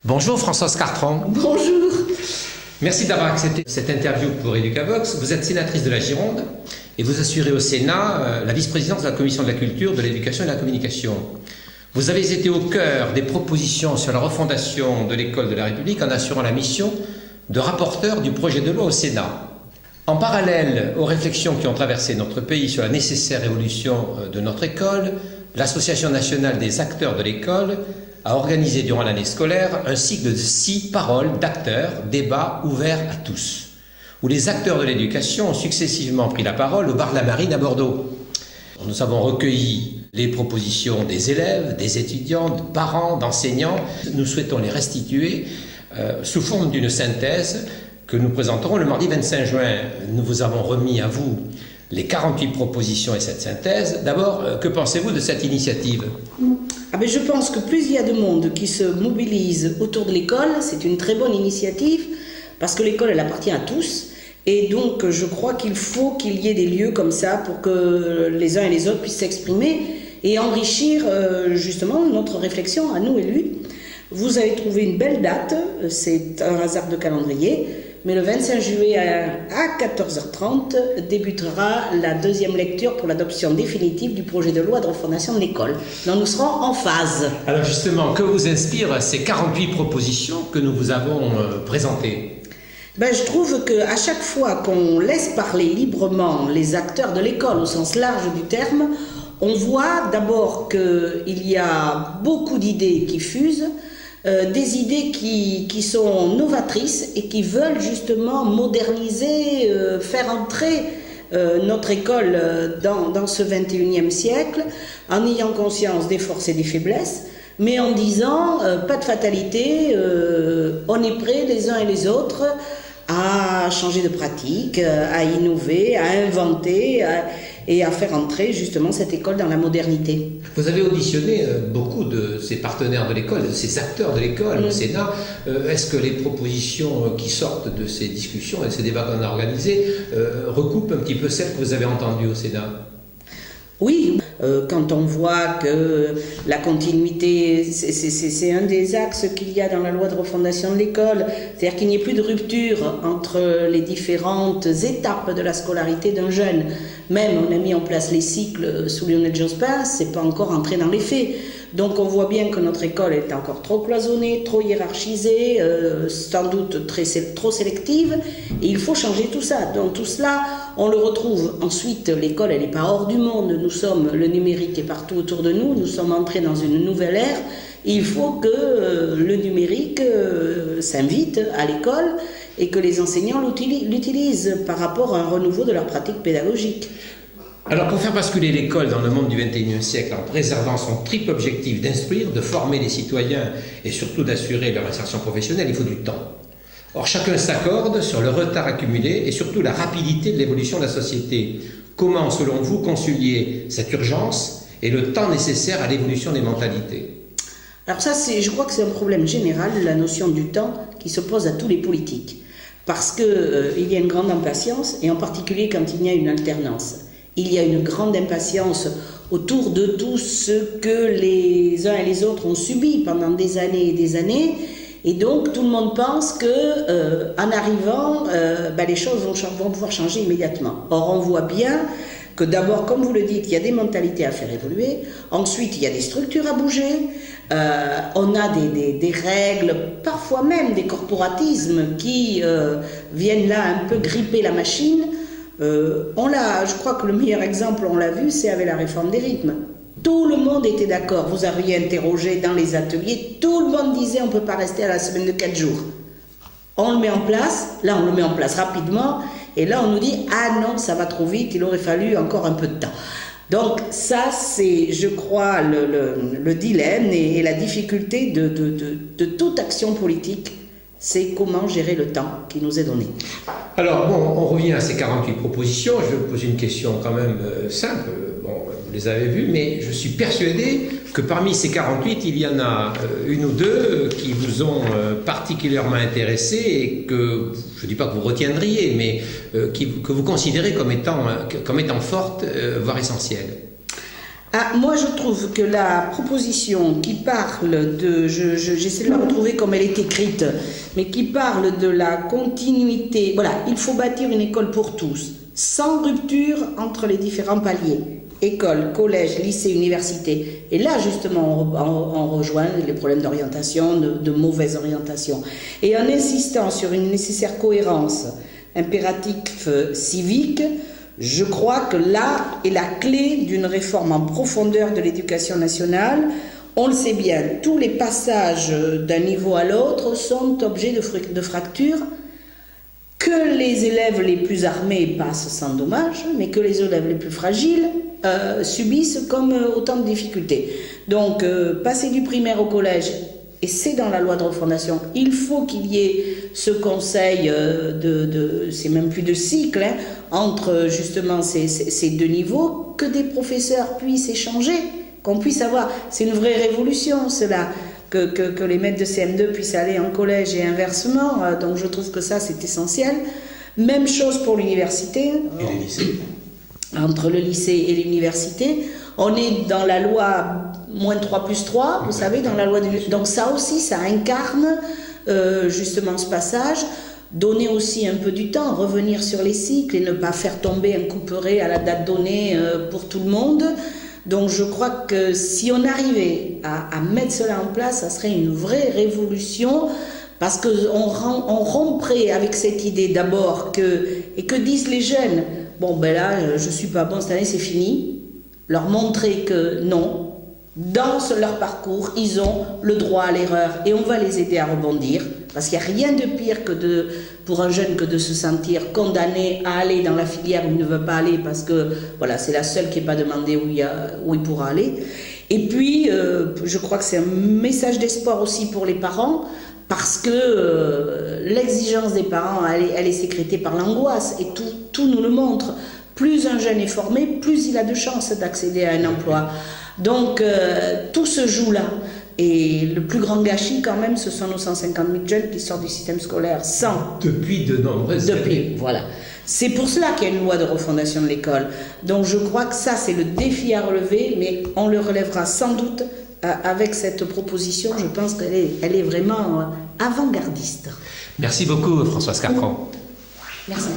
Bonjour Françoise Cartron. Bonjour. Merci d'avoir accepté cette interview pour Educavox. Vous êtes sénatrice de la Gironde et vous assurez au Sénat la vice-présidence de la Commission de la Culture, de l'Éducation et de la Communication. Vous avez été au cœur des propositions sur la refondation de l'école de la République en assurant la mission de rapporteur du projet de loi au Sénat. En parallèle aux réflexions qui ont traversé notre pays sur la nécessaire évolution de notre école, l'Association nationale des acteurs de l'école a organisé durant l'année scolaire un cycle de 6 paroles d'acteurs, débats ouverts à tous, où les acteurs de l'éducation ont successivement pris la parole au bar de la Marine à Bordeaux. Nous avons recueilli les propositions des élèves, des étudiants, de parents, d'enseignants. Nous souhaitons les restituer sous forme d'une synthèse que nous présenterons le mardi 25 juin. Nous vous avons remis à vous les 48 propositions et cette synthèse. D'abord, que pensez-vous de cette initiative ? Je pense que plus il y a de monde qui se mobilise autour de l'école, c'est une très bonne initiative, parce que l'école, elle appartient à tous. Et donc, je crois qu'il faut qu'il y ait des lieux comme ça pour que les uns et les autres puissent s'exprimer et enrichir justement notre réflexion à nous élus. Vous avez trouvé une belle date, c'est un hasard de calendrier, mais le 25 juillet à 14h30 débutera la deuxième lecture pour l'adoption définitive du projet de loi de refondation de l'école. Donc nous serons en phase. Alors justement, que vous inspirent ces 48 propositions que nous vous avons présentées ? Je trouve qu'à chaque fois qu'on laisse parler librement les acteurs de l'école au sens large du terme, on voit d'abord qu'il y a beaucoup d'idées qui fusent, des idées qui sont novatrices et qui veulent justement moderniser, faire entrer notre école dans ce 21e siècle en ayant conscience des forces et des faiblesses, mais en disant pas de fatalité, on est prêts les uns et les autres à changer de pratique, à innover, à inventer et à faire entrer justement cette école dans la modernité. Vous avez auditionné beaucoup de ces partenaires de l'école, de ces acteurs de l'école au Sénat. Est-ce que les propositions qui sortent de ces discussions et de ces débats qu'on a organisés recoupent un petit peu celles que vous avez entendues au Sénat ? Oui, quand on voit que la continuité, c'est un des axes qu'il y a dans la loi de refondation de l'école, c'est-à-dire qu'il n'y ait plus de rupture entre les différentes étapes de la scolarité d'un jeune. Même on a mis en place les cycles sous Lionel Jospin, c'est pas encore entré dans les faits. Donc on voit bien que notre école est encore trop cloisonnée, trop hiérarchisée, sans doute trop sélective, et il faut changer tout ça. Donc tout cela, on le retrouve. Ensuite, l'école, elle n'est pas hors du monde, le numérique est partout autour de nous, nous sommes entrés dans une nouvelle ère, et il faut que le numérique s'invite à l'école et que les enseignants l'utilisent par rapport à un renouveau de leur pratique pédagogique. Alors, pour faire basculer l'école dans le monde du XXIe siècle en préservant son triple objectif d'instruire, de former les citoyens et surtout d'assurer leur insertion professionnelle, il faut du temps. Or, chacun s'accorde sur le retard accumulé et surtout la rapidité de l'évolution de la société. Comment, selon vous, concilier cette urgence et le temps nécessaire à l'évolution des mentalités ? Alors ça, je crois que c'est un problème général, la notion du temps qui se pose à tous les politiques. Parce qu'il y a une grande impatience, et en particulier quand il y a une alternance. Il y a une grande impatience autour de tout ce que les uns et les autres ont subi pendant des années et des années. Et donc, tout le monde pense qu'en arrivant, les choses vont pouvoir changer immédiatement. Or, on voit bien que d'abord, comme vous le dites, il y a des mentalités à faire évoluer. Ensuite, il y a des structures à bouger. On a des règles, parfois même des corporatismes qui viennent là un peu gripper la machine. Je crois que le meilleur exemple, on l'a vu, c'est avec la réforme des rythmes. Tout le monde était d'accord. Vous aviez interrogé dans les ateliers, tout le monde disait on ne peut pas rester à la semaine de 4 jours. On le met en place, là on le met en place rapidement, et là on nous dit ah non, ça va trop vite, il aurait fallu encore un peu de temps. Donc ça c'est, je crois, le dilemme et la difficulté de toute action politique. C'est comment gérer le temps qui nous est donné. Alors, on revient à ces 48 propositions. Je vais vous poser une question quand même simple. Vous les avez vues, mais je suis persuadé que parmi ces 48, il y en a une ou deux qui vous ont particulièrement intéressé et que, je ne dis pas que vous retiendriez, mais que vous considérez comme étant fortes, voire essentielles. Ah, moi, je trouve que la proposition qui parle de, j'essaie de la retrouver comme elle est écrite, mais qui parle de la continuité, voilà, il faut bâtir une école pour tous, sans rupture entre les différents paliers, école, collège, lycée, université. Et là, justement, on rejoint les problèmes d'orientation, de mauvaise orientation. Et en insistant sur une nécessaire cohérence, impératif civique, je crois que là est la clé d'une réforme en profondeur de l'éducation nationale. On le sait bien, tous les passages d'un niveau à l'autre sont objets de fractures, que les élèves les plus armés passent sans dommage, mais que les élèves les plus fragiles subissent comme autant de difficultés. Donc, passer du primaire au collège, et c'est dans la loi de refondation, il faut qu'il y ait ce conseil c'est même plus de cycle, hein, entre justement ces deux niveaux, que des professeurs puissent échanger, qu'on puisse avoir, c'est une vraie révolution cela, que les maîtres de CM2 puissent aller en collège et inversement, donc je trouve que ça c'est essentiel. Même chose pour l'université. Et les lycées. Entre le lycée et l'université, on est dans la loi -3+3, vous savez, dans la loi donc ça aussi, ça incarne justement ce passage, donner aussi un peu du temps, revenir sur les cycles et ne pas faire tomber un couperet à la date donnée pour tout le monde. Donc je crois que si on arrivait à mettre cela en place, ça serait une vraie révolution, parce qu'on romprait avec cette idée d'abord et que disent les jeunes, bon ben là je suis pas bon cette année, c'est fini. Leur montrer que non, dans leur parcours, ils ont le droit à l'erreur et on va les aider à rebondir, parce qu'il n'y a rien de pire pour un jeune que de se sentir condamné à aller dans la filière où il ne veut pas aller, parce que voilà, c'est la seule qui n'est pas demandée où il pourra aller. Et puis, je crois que c'est un message d'espoir aussi pour les parents, parce que l'exigence des parents, elle est sécrétée par l'angoisse, et tout nous le montre. Plus un jeune est formé, plus il a de chances d'accéder à un emploi. Donc, tout se joue là. Et le plus grand gâchis, quand même, ce sont nos 150 000 jeunes qui sortent du système scolaire sans... Depuis de nombreuses années. Voilà. C'est pour cela qu'il y a une loi de refondation de l'école. Donc, je crois que ça, c'est le défi à relever, mais on le relèvera sans doute avec cette proposition. Je pense qu'elle est vraiment avant-gardiste. Merci beaucoup, Françoise Carpron. Merci.